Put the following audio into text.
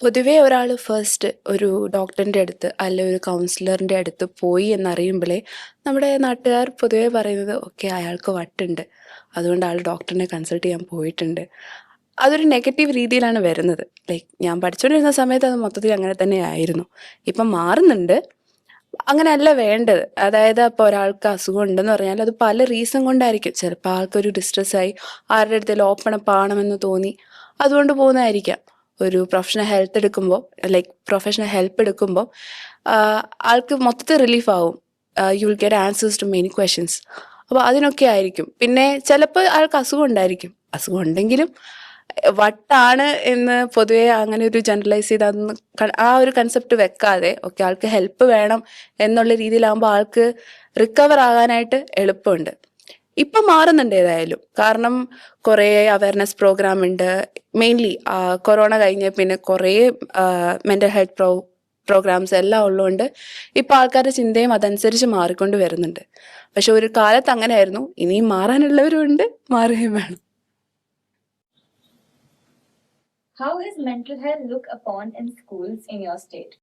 പൊതുവേ ഒരാൾ ഫസ്റ്റ് ഒരു ഡോക്ടറിൻ്റെ അടുത്ത് അല്ലെ ഒരു കൗൺസിലറിൻ്റെ അടുത്ത് പോയി എന്നറിയുമ്പോഴേ നമ്മുടെ നാട്ടുകാർ പൊതുവേ പറയുന്നത് ഓക്കെ അയാൾക്ക് വട്ടുണ്ട്, അതുകൊണ്ട് ആൾ ഡോക്ടറിനെ കൺസൾട്ട് ചെയ്യാൻ പോയിട്ടുണ്ട്. അതൊരു നെഗറ്റീവ് രീതിയിലാണ് വരുന്നത്. ലൈക്ക് ഞാൻ പഠിച്ചുകൊണ്ടിരുന്ന സമയത്ത് അത് മൊത്തത്തിൽ അങ്ങനെ തന്നെ ആയിരുന്നു. ഇപ്പം മാറുന്നുണ്ട്. അങ്ങനെയല്ല വേണ്ടത്. അതായത് അപ്പോൾ ഒരാൾക്ക് അസുഖം ഉണ്ടെന്ന് പറഞ്ഞാൽ അത് പല റീസൺ കൊണ്ടായിരിക്കും. ചിലപ്പോൾ ആൾക്കൊരു ഡിസ്ട്രെസ്സായി ആരുടെ അടുത്തേലും ഓപ്പൺ അപ്പ് ആണെന്ന് തോന്നി അതുകൊണ്ട് പോകുന്നതായിരിക്കാം. ഒരു പ്രൊഫഷണൽ ഹെൽപ്പ് എടുക്കുമ്പോൾ ആൾക്ക് മൊത്തത്തിൽ റിലീഫ് ആവും. You will get answers to many questions. അപ്പോൾ അതിനൊക്കെ ആയിരിക്കും. പിന്നെ ചിലപ്പോൾ ആൾക്ക് അസുഖം ഉണ്ടായിരിക്കും. അസുഖം ഉണ്ടെങ്കിലും വട്ടാണ് എന്ന് പൊതുവേ അങ്ങനെ ഒരു ജനറലൈസ് ചെയ്ത് അതൊന്ന് ആ ഒരു കൺസെപ്റ്റ് വെക്കാതെ ഓക്കെ ആൾക്ക് ഹെൽപ്പ് വേണം എന്നുള്ള രീതിയിലാകുമ്പോൾ ആൾക്ക് റിക്കവർ ആകാനായിട്ട് എളുപ്പമുണ്ട്. ഇപ്പം മാറുന്നുണ്ട് ഏതായാലും. കാരണം കുറേ അവയർനെസ് പ്രോഗ്രാം ഉണ്ട്. മെയിൻലി കൊറോണ കഴിഞ്ഞ പിന്നെ കുറേ മെൻ്റൽ ഹെൽത്ത് പ്രോഗ്രാംസ് എല്ലാം ഉള്ളതുകൊണ്ട് ഇപ്പം ആൾക്കാരുടെ ചിന്തയും അതനുസരിച്ച് മാറിക്കൊണ്ട് വരുന്നുണ്ട്. പക്ഷെ ഒരു കാലത്ത് അങ്ങനെയായിരുന്നു. ഇനിയും മാറാനുള്ളവരും ഉണ്ട്, മാറുകയും വേണം. How is mental health looked upon in schools in your state?